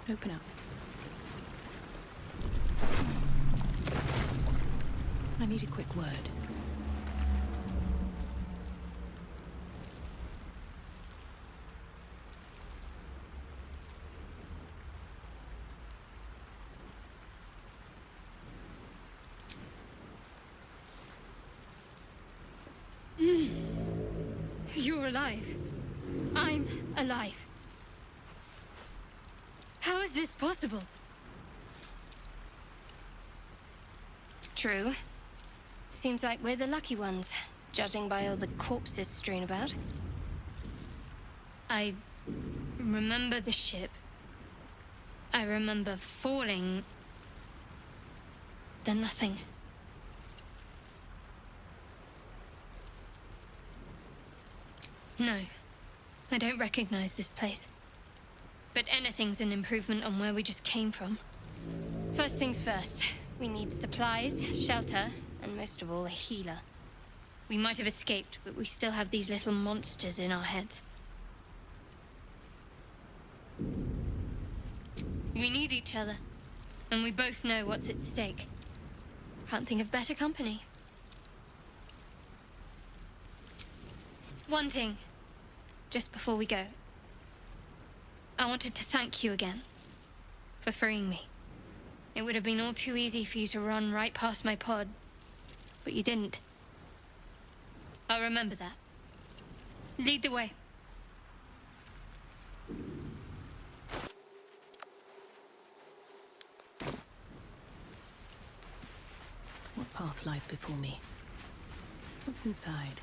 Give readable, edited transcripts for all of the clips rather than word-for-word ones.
Open up. I need a quick word. You're alive. I'm alive. How is this possible? True. Seems like we're the lucky ones, judging by all the corpses strewn about. I remember the ship. I remember falling. Then nothing. No, I don't recognize this place. But anything's an improvement on where we just came from. First things first, we need supplies, shelter, and most of all, a healer. We might have escaped, but we still have these little monsters in our heads. We need each other, and we both know what's at stake. Can't think of better company. One thing, just before we go. I wanted to thank you again for freeing me. It would have been all too easy for you to run right past my pod, but you didn't. I'll remember that. Lead the way. What path lies before me? What's inside?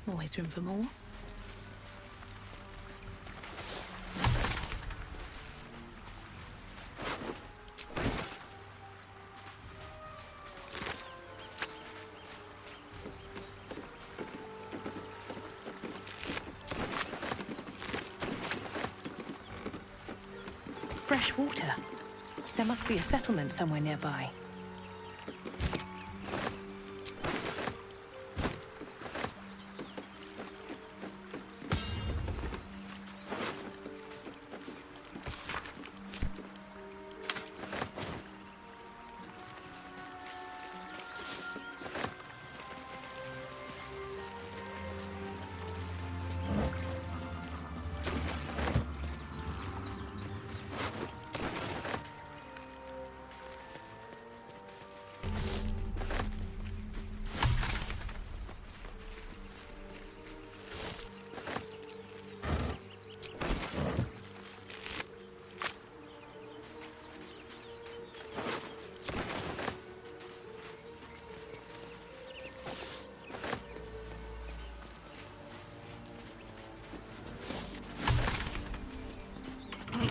Always room for more. Fresh water. There must be a settlement somewhere nearby.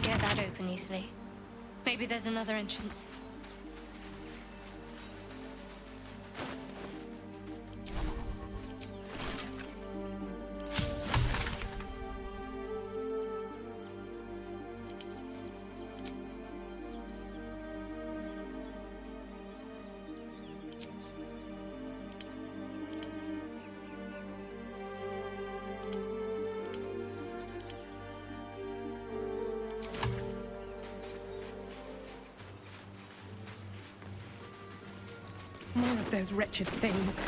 Get that open easily. Maybe there's another entrance. More of those wretched things.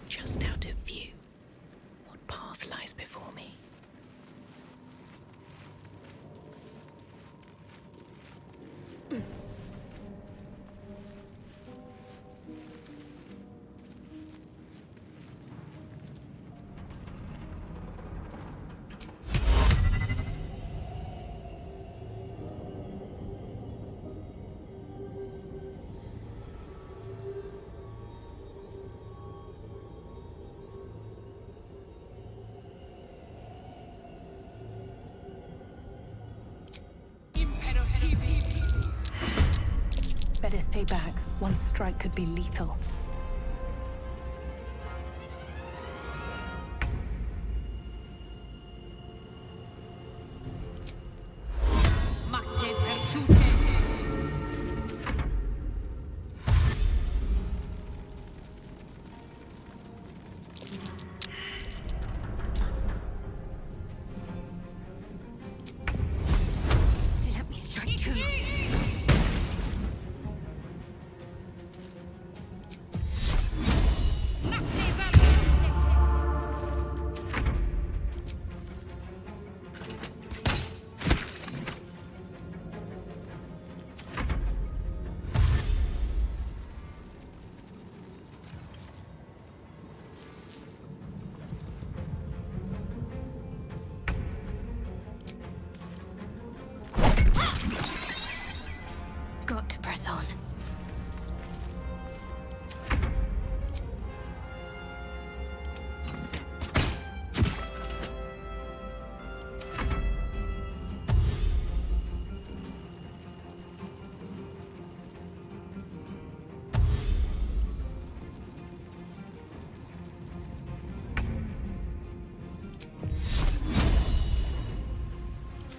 Just out of view. What path lies before me? Better stay back. One strike could be lethal. Let me strike true. Got to press on.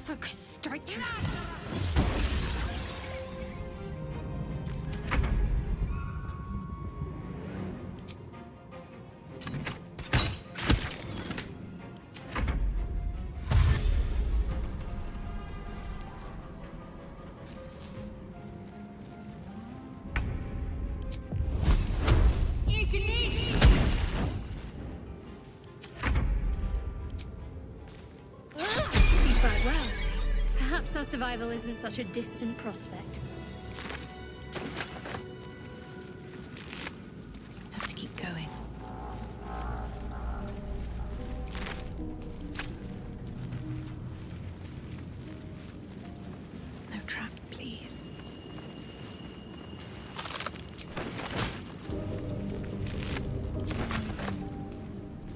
Focus, strike true. You fight well. Perhaps our survival isn't such a distant prospect. Have to keep going. No traps, please.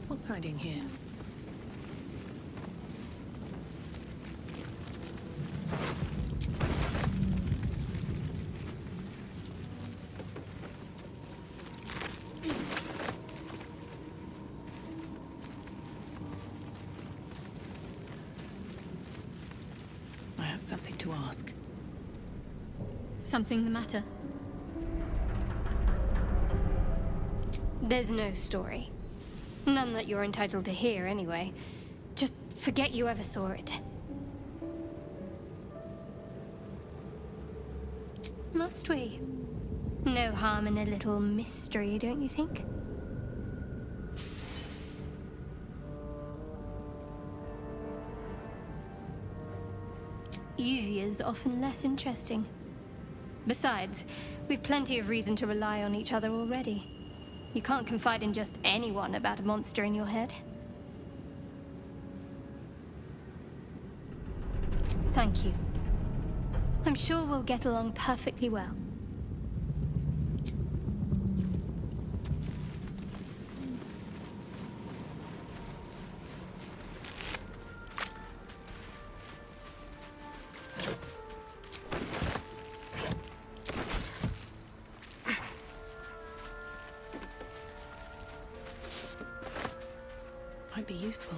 What's hiding here? I have something to ask. Something the matter? There's no story. None that you're entitled to hear, anyway. Just forget you ever saw it. Must we? No harm in a little mystery, don't you think? Easier's often less interesting. Besides, we've plenty of reason to rely on each other already. You can't confide in just anyone about a monster in your head. Thank you. I'm sure we'll get along perfectly well. Might be useful.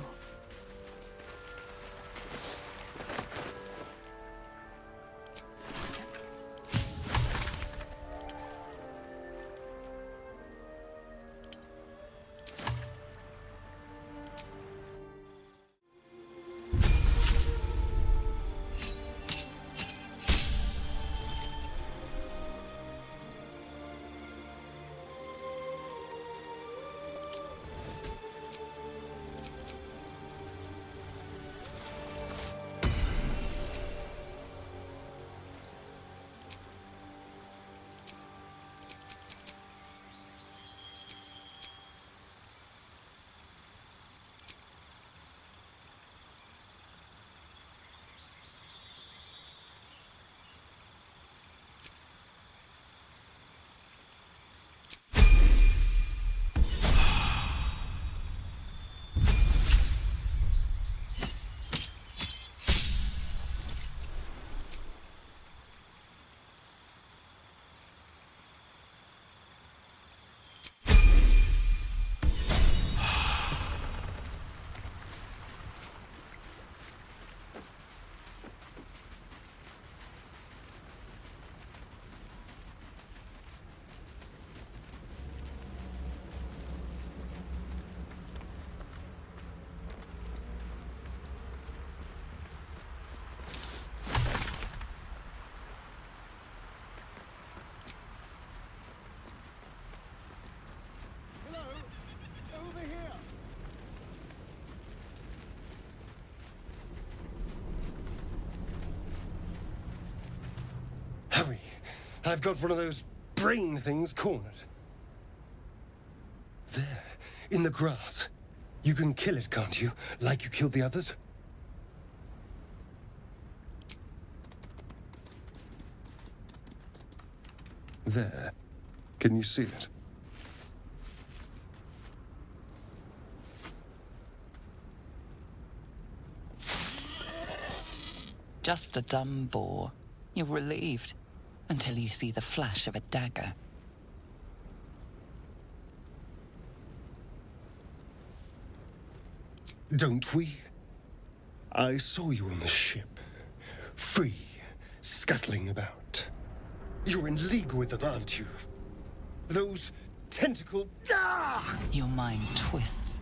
I've got one of those brain things cornered. There, in the grass. You can kill it, can't you? Like you killed the others? There. Can you see it? Just a dumb boar. You're relieved. Until you see the flash of a dagger. Don't we? I saw you on the ship. Free, scuttling about. You're in league with them, aren't you? Those tentacle... Ah! Your mind twists.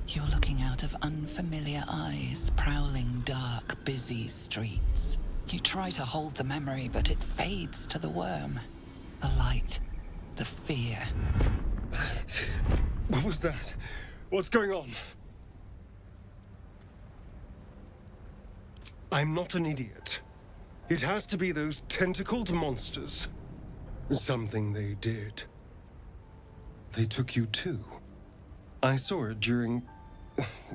You're looking out of unfamiliar eyes, prowling dark, busy streets. You try to hold the memory, but it fades to the worm. The light. The fear. What was that? What's going on? I'm not an idiot. It has to be those tentacled monsters. Something they did. They took you too. I saw it during...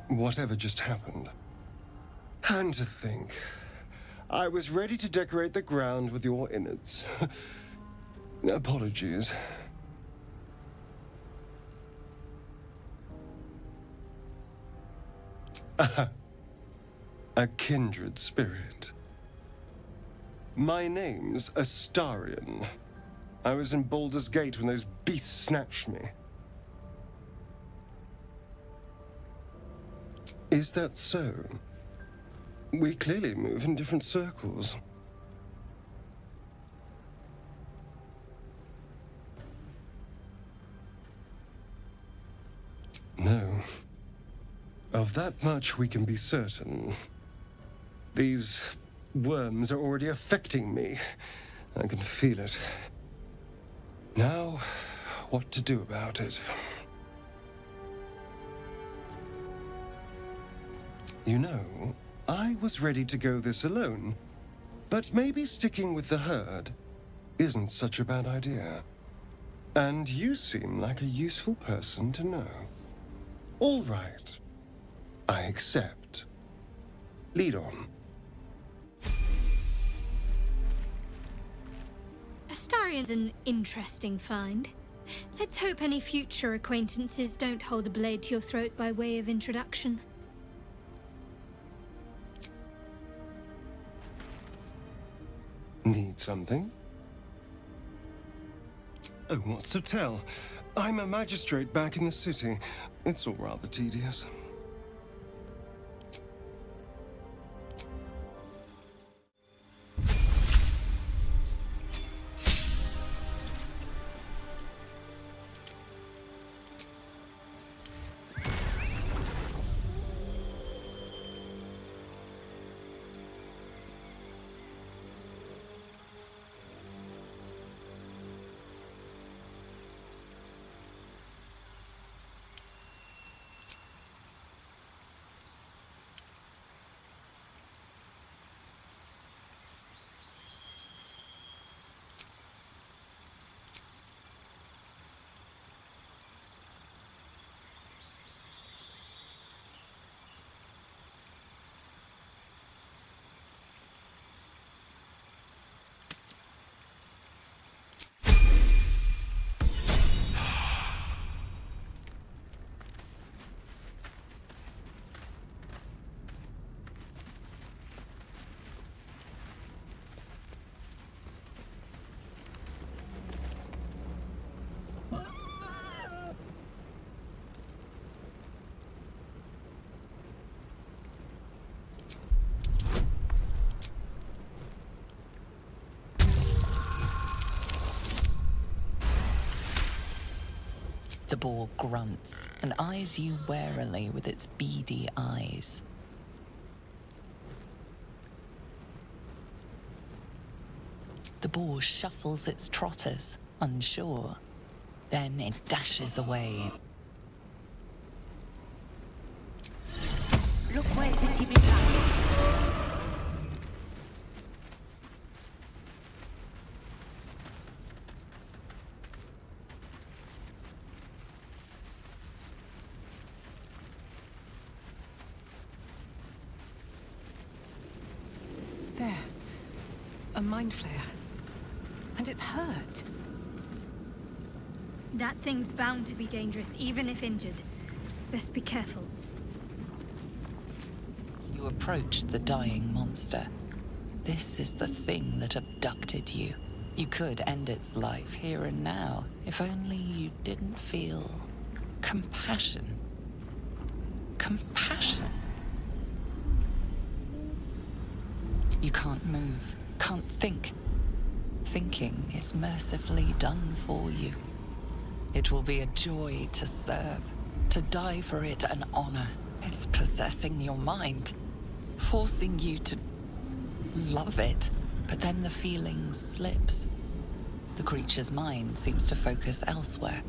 whatever just happened. And to think... I was ready to decorate the ground with your innards. Apologies. A kindred spirit. My name's Astarion. I was in Baldur's Gate when those beasts snatched me. Is that so? We clearly move in different circles. No. Of that much we can be certain. These worms are already affecting me. I can feel it. Now, what to do about it? You know, I was ready to go this alone, but maybe sticking with the herd isn't such a bad idea. And you seem like a useful person to know. All right. I accept. Lead on. Astarion's an interesting find. Let's hope any future acquaintances don't hold a blade to your throat by way of introduction. Need something? Oh, what's to tell? I'm a magistrate back in the city. It's all rather tedious. The boar grunts and eyes you warily with its beady eyes. The boar shuffles its trotters, unsure. Then it dashes away. a mind flare. And it's hurt. That thing's bound to be dangerous, even if injured. Best be careful. You approach the dying monster. This is the thing that abducted you. You could end its life here and now, if only you didn't feel compassion. Compassion. You can't move, can't think. Thinking is mercifully done for you. It will be a joy to serve, to die for it an honor. It's possessing your mind, forcing you to love it. But then the feeling slips. The creature's mind seems to focus elsewhere.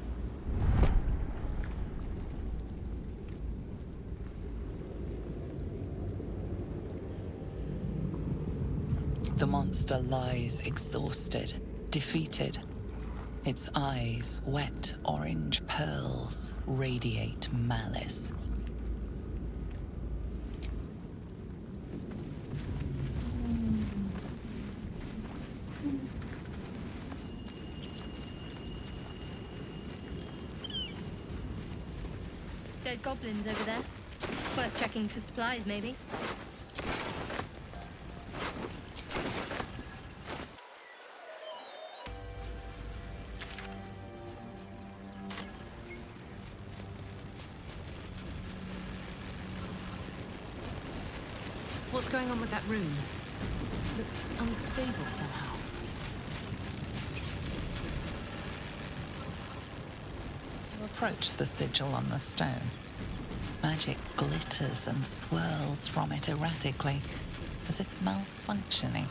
The monster lies exhausted, defeated. Its eyes, wet orange pearls, radiate malice. Dead goblins over there. Worth checking for supplies, maybe. What's going on with that room? Looks unstable somehow. You approach the sigil on the stone. Magic glitters and swirls from it erratically, as if malfunctioning.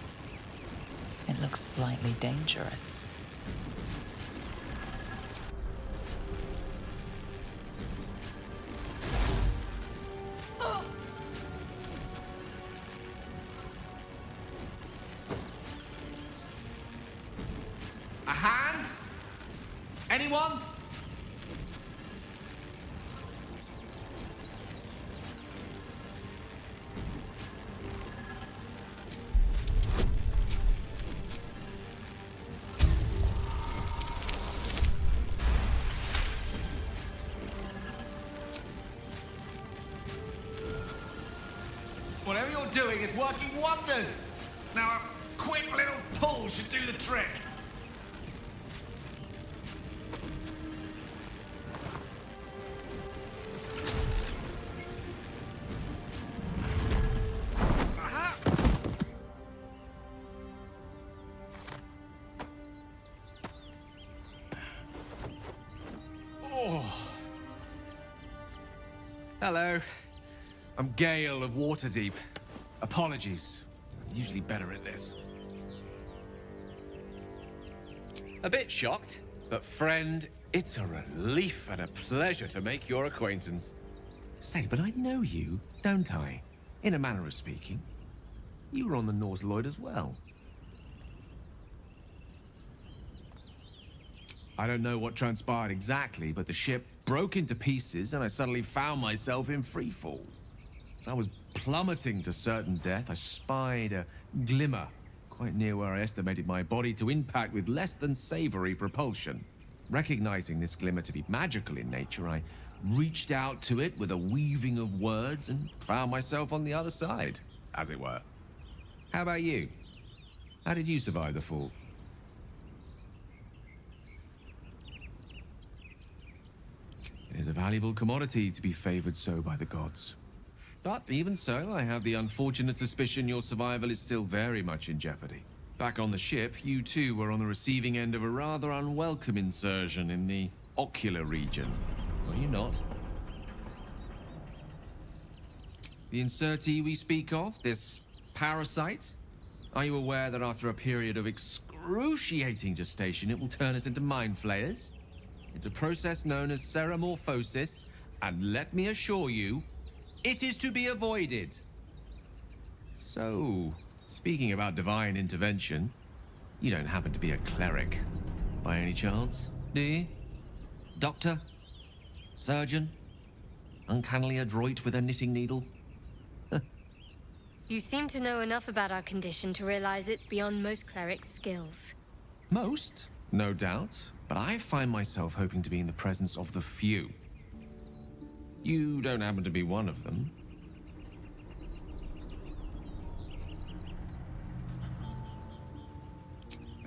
It looks slightly dangerous. A hand? Anyone? Whatever you're doing is working wonders. Now a quick little pull should do the trick. Hello. I'm Gale of Waterdeep. Apologies. I'm usually better at this. A bit shocked, but friend, it's a relief and a pleasure to make your acquaintance. Say, but I know you, don't I? In a manner of speaking. You were on the Norse Lloyd as well. I don't know what transpired exactly, but the ship broke into pieces and I suddenly found myself in freefall. As I was plummeting to certain death, I spied a glimmer quite near where I estimated my body to impact with less than savory propulsion. Recognizing this glimmer to be magical in nature, I reached out to it with a weaving of words and found myself on the other side, as it were. How about you? How did you survive the fall? It is a valuable commodity to be favored so by the gods. But even so, I have the unfortunate suspicion your survival is still very much in jeopardy. Back on the ship, you too were on the receiving end of a rather unwelcome insertion in the ocular region, were you not? The insertee we speak of, this parasite, are you aware that after a period of excruciating gestation, it will turn us into mind flayers? It's a process known as ceramorphosis, and let me assure you, it is to be avoided. So, speaking about divine intervention, you don't happen to be a cleric, by any chance, do you? Doctor? Surgeon? Uncannily adroit with a knitting needle? You seem to know enough about our condition to realize it's beyond most clerics' skills. Most, no doubt, but I find myself hoping to be in the presence of the few. You don't happen to be one of them.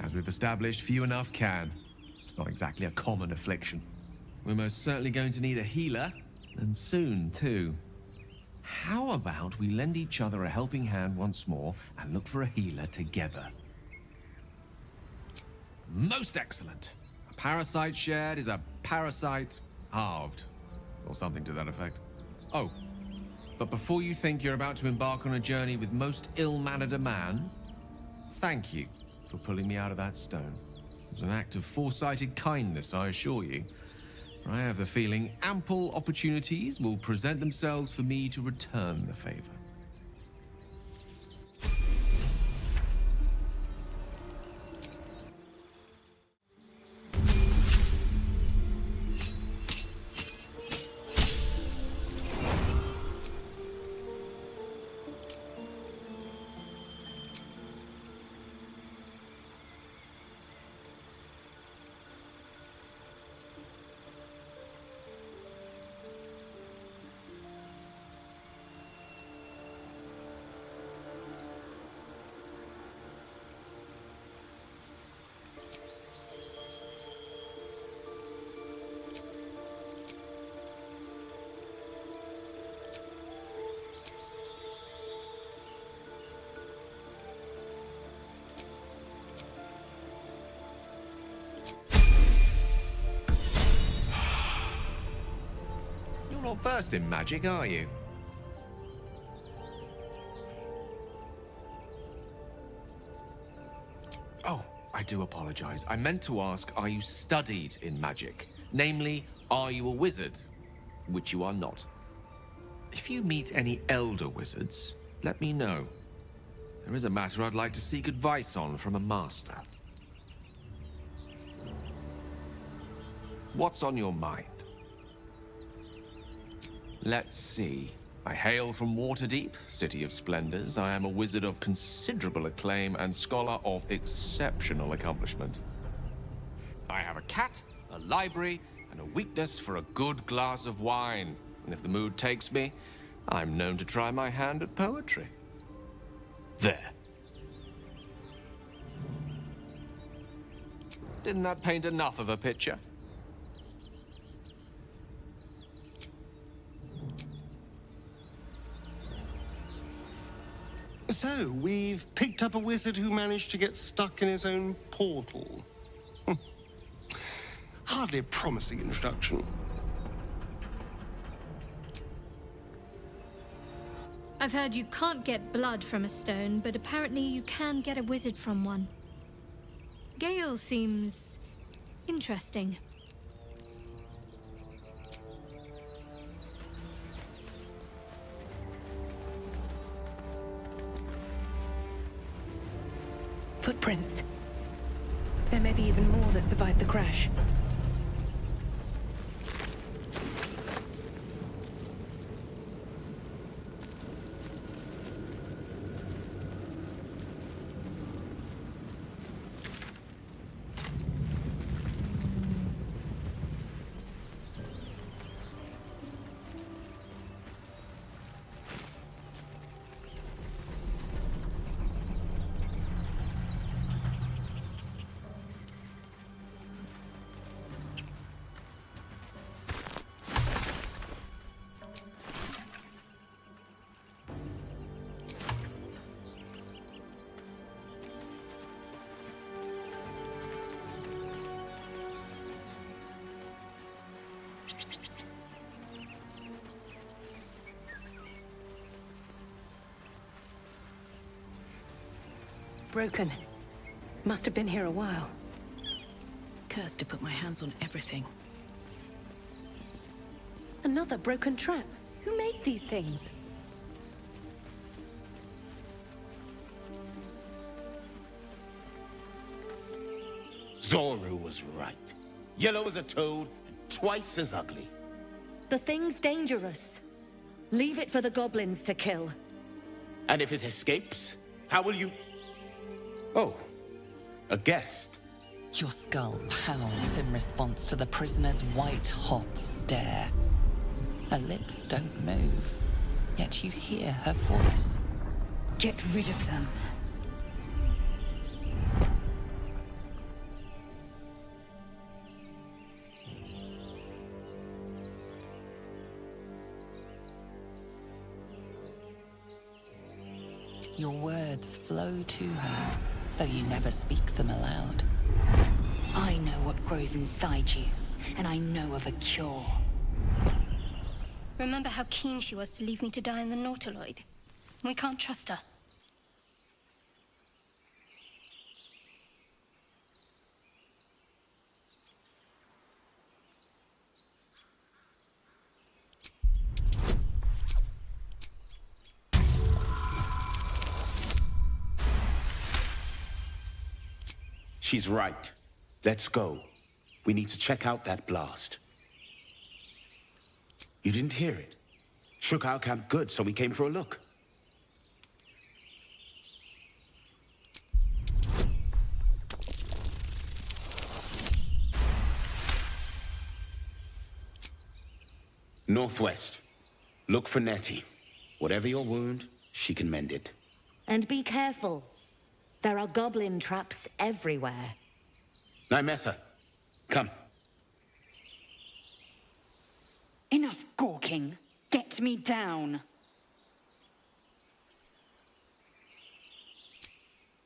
As we've established, few enough can. It's not exactly a common affliction. We're most certainly going to need a healer, and soon, too. How about we lend each other a helping hand once more and look for a healer together? Most excellent. A parasite shared is a parasite halved, or something to that effect. Oh, but before you think you're about to embark on a journey with most ill-mannered a man, thank you for pulling me out of that stone. It was an act of foresighted kindness, I assure you. For I have the feeling ample opportunities will present themselves for me to return the favor. You're not versed in magic, are you? Oh, I do apologize. I meant to ask, are you studied in magic? Namely, are you a wizard? Which you are not. If you meet any elder wizards, let me know. There is a matter I'd like to seek advice on from a master. What's on your mind? Let's see. I hail from Waterdeep, City of Splendors. I am a wizard of considerable acclaim and scholar of exceptional accomplishment. I have a cat, a library, and a weakness for a good glass of wine. And if the mood takes me, I'm known to try my hand at poetry. There. Didn't that paint enough of a picture? So, we've picked up a wizard who managed to get stuck in his own portal. Hardly a promising introduction. I've heard you can't get blood from a stone, but apparently you can get a wizard from one. Gale seems interesting. Footprints. There may be even more that survived the crash. Broken. Must have been here a while. Cursed to put my hands on everything. Another broken trap. Who made these things? Zoru was right. Yellow as a toad, and twice as ugly. The thing's dangerous. Leave it for the goblins to kill. And if it escapes, how will you... Oh, a guest. Your skull pounds in response to the prisoner's white-hot stare. Her lips don't move, yet you hear her voice. Get rid of them. Your words flow to her, though you never speak them aloud. I know what grows inside you, and I know of a cure. Remember how keen she was to leave me to die in the Nautiloid? We can't trust her. She's right. Let's go. We need to check out that blast. You didn't hear it? Shook our camp good, so we came for a look. Northwest. Look for Nettie. Whatever your wound, she can mend it. And be careful. There are goblin traps everywhere. Nymessa, come. Enough gawking. Get me down.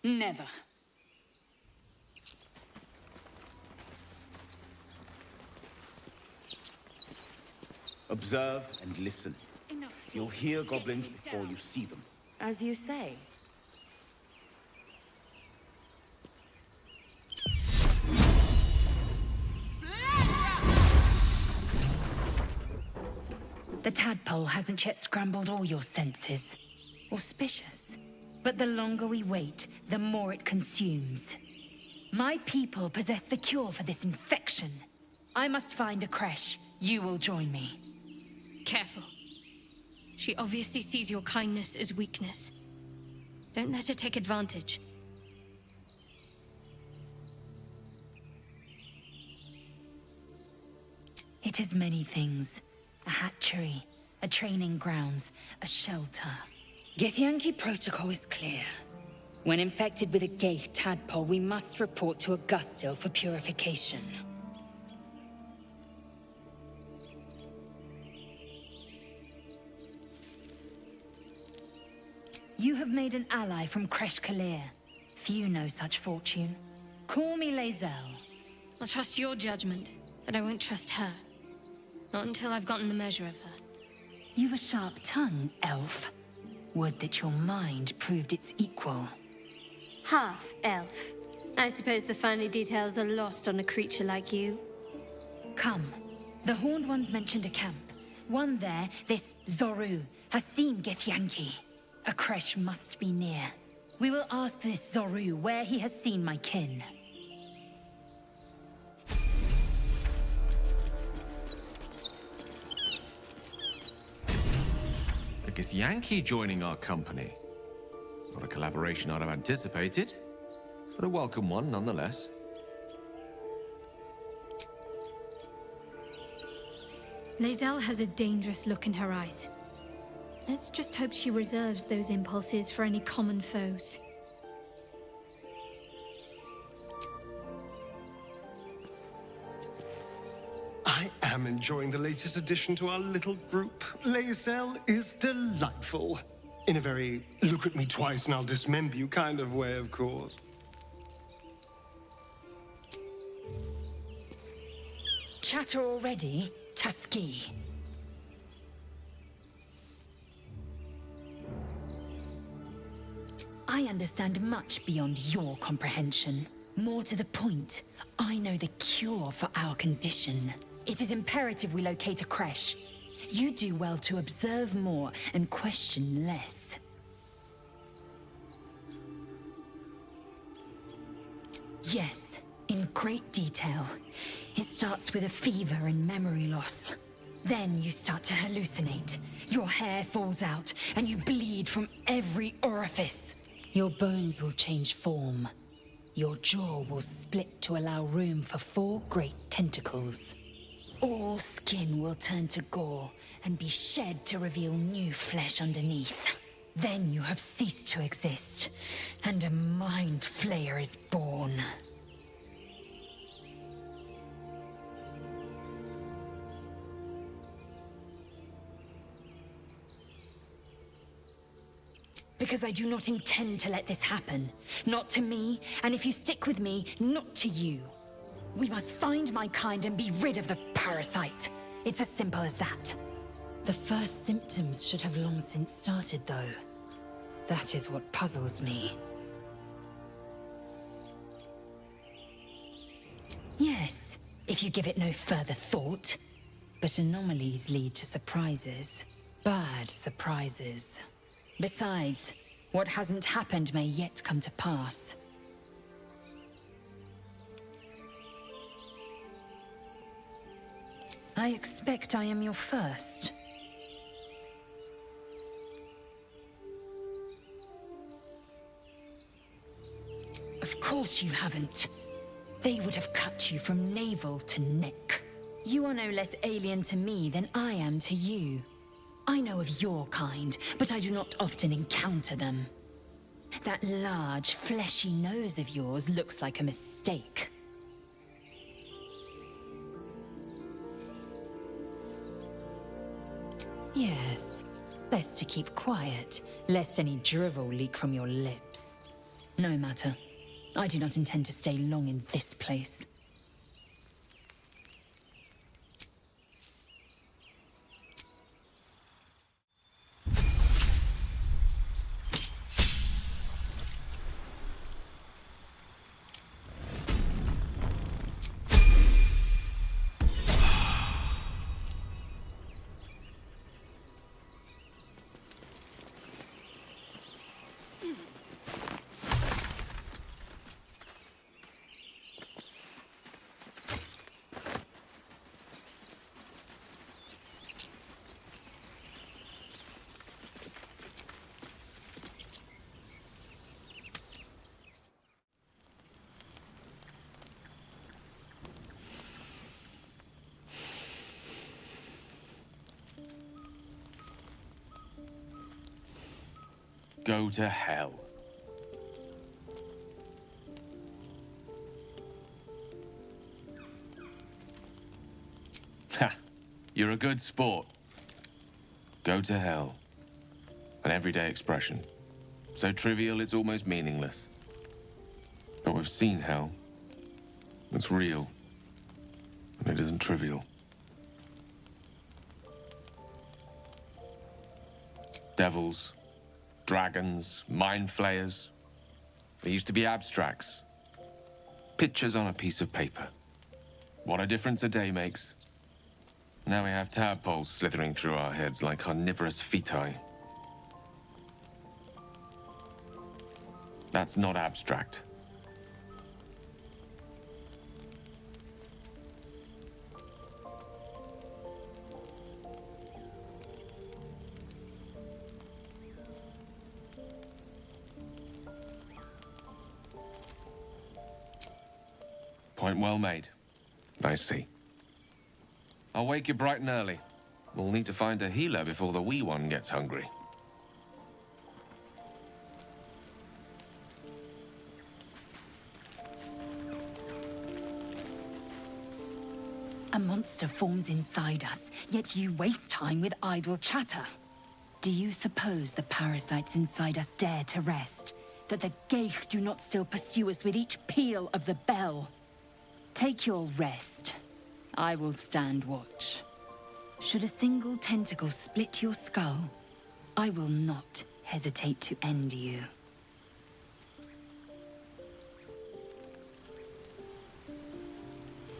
Never. Observe and listen. You'll hear goblins before you see them. As you say. The tadpole hasn't yet scrambled all your senses. Auspicious. But the longer we wait, the more it consumes. My people possess the cure for this infection. I must find a creche. You will join me. Careful. She obviously sees your kindness as weakness. Don't let her take advantage. It is many things. A hatchery, a training grounds, a shelter. Githyanki protocol is clear. When infected with a Gaith tadpole, we must report to Augustil for purification. You have made an ally from Kresh Kalir. Few know such fortune. Call me Lae'zel. I'll trust your judgment, but I won't trust her. Not until I've gotten the measure of her. You've a sharp tongue, elf. Would that your mind proved its equal. Half-elf. I suppose the finer details are lost on a creature like you. Come. The Horned Ones mentioned a camp. One there, this Zorru, has seen Githyanki. A creche must be near. We will ask this Zorru where he has seen my kin. A Githyanki joining our company. Not a collaboration I'd have anticipated, but a welcome one nonetheless. Lae'zel has a dangerous look in her eyes. Let's just hope she reserves those impulses for any common foes. I am enjoying the latest addition to our little group. Lae'zel is delightful. In a very look at me twice and I'll dismember you kind of way, of course. Chatter already, Tusky. I understand much beyond your comprehension. More to the point, I know the cure for our condition. It is imperative we locate a creche. You do well to observe more and question less. Yes, in great detail. It starts with a fever and memory loss. Then you start to hallucinate. Your hair falls out, and you bleed from every orifice. Your bones will change form. Your jaw will split to allow room for 4 great tentacles. All skin will turn to gore and be shed to reveal new flesh underneath. Then you have ceased to exist, and a mind flayer is born. Because I do not intend to let this happen. Not to me, and if you stick with me, not to you. We must find my kind and be rid of the parasite. It's as simple as that. The first symptoms should have long since started, though. That is what puzzles me. Yes, if you give it no further thought. But anomalies lead to surprises. Bad surprises. Besides, what hasn't happened may yet come to pass. I expect I am your first. Of course you haven't. They would have cut you from navel to neck. You are no less alien to me than I am to you. I know of your kind, but I do not often encounter them. That large, fleshy nose of yours looks like a mistake. Yes, best to keep quiet, lest any drivel leak from your lips. No matter. I do not intend to stay long in this place. Go to hell. Ha! You're a good sport. Go to hell. An everyday expression. So trivial it's almost meaningless. But we've seen hell. It's real. And it isn't trivial. Devils. Dragons, mind flayers. They used to be abstracts. Pictures on a piece of paper. What a difference a day makes. Now we have tadpoles slithering through our heads like carnivorous feti. That's not abstract. Point well made. I see. I'll wake you bright and early. We'll need to find a healer before the wee one gets hungry. A monster forms inside us, yet you waste time with idle chatter. Do you suppose the parasites inside us dare to rest? That the Geich do not still pursue us with each peal of the bell? Take your rest. I will stand watch. Should a single tentacle split your skull, I will not hesitate to end you.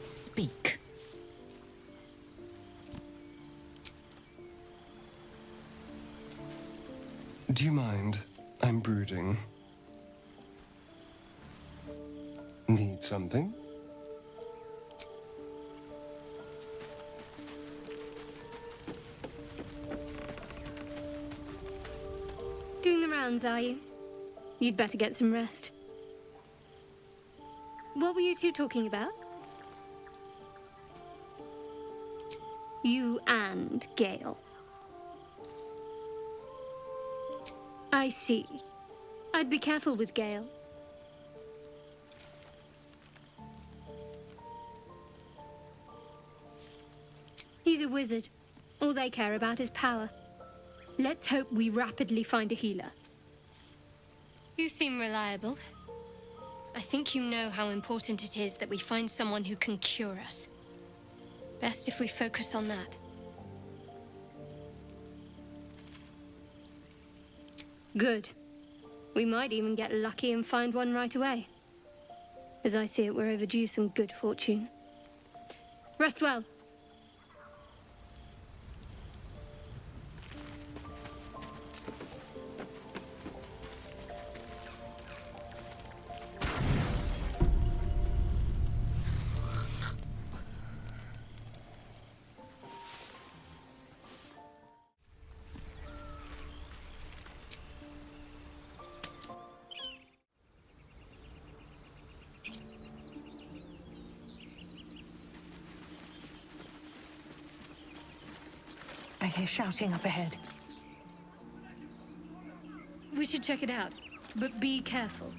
Speak. Do you mind? I'm brooding. Need something? rounds, are you? You'd better get some rest. What were you two talking about? You and Gale. I see. I'd be careful with Gale. He's a wizard. All they care about is power. Let's hope we rapidly find a healer. You seem reliable. I think you know how important it is that we find someone who can cure us. Best if we focus on that. Good. We might even get lucky and find one right away. As I see it, we're overdue some good fortune. Rest well. I hear shouting up ahead. We should check it out, but be careful.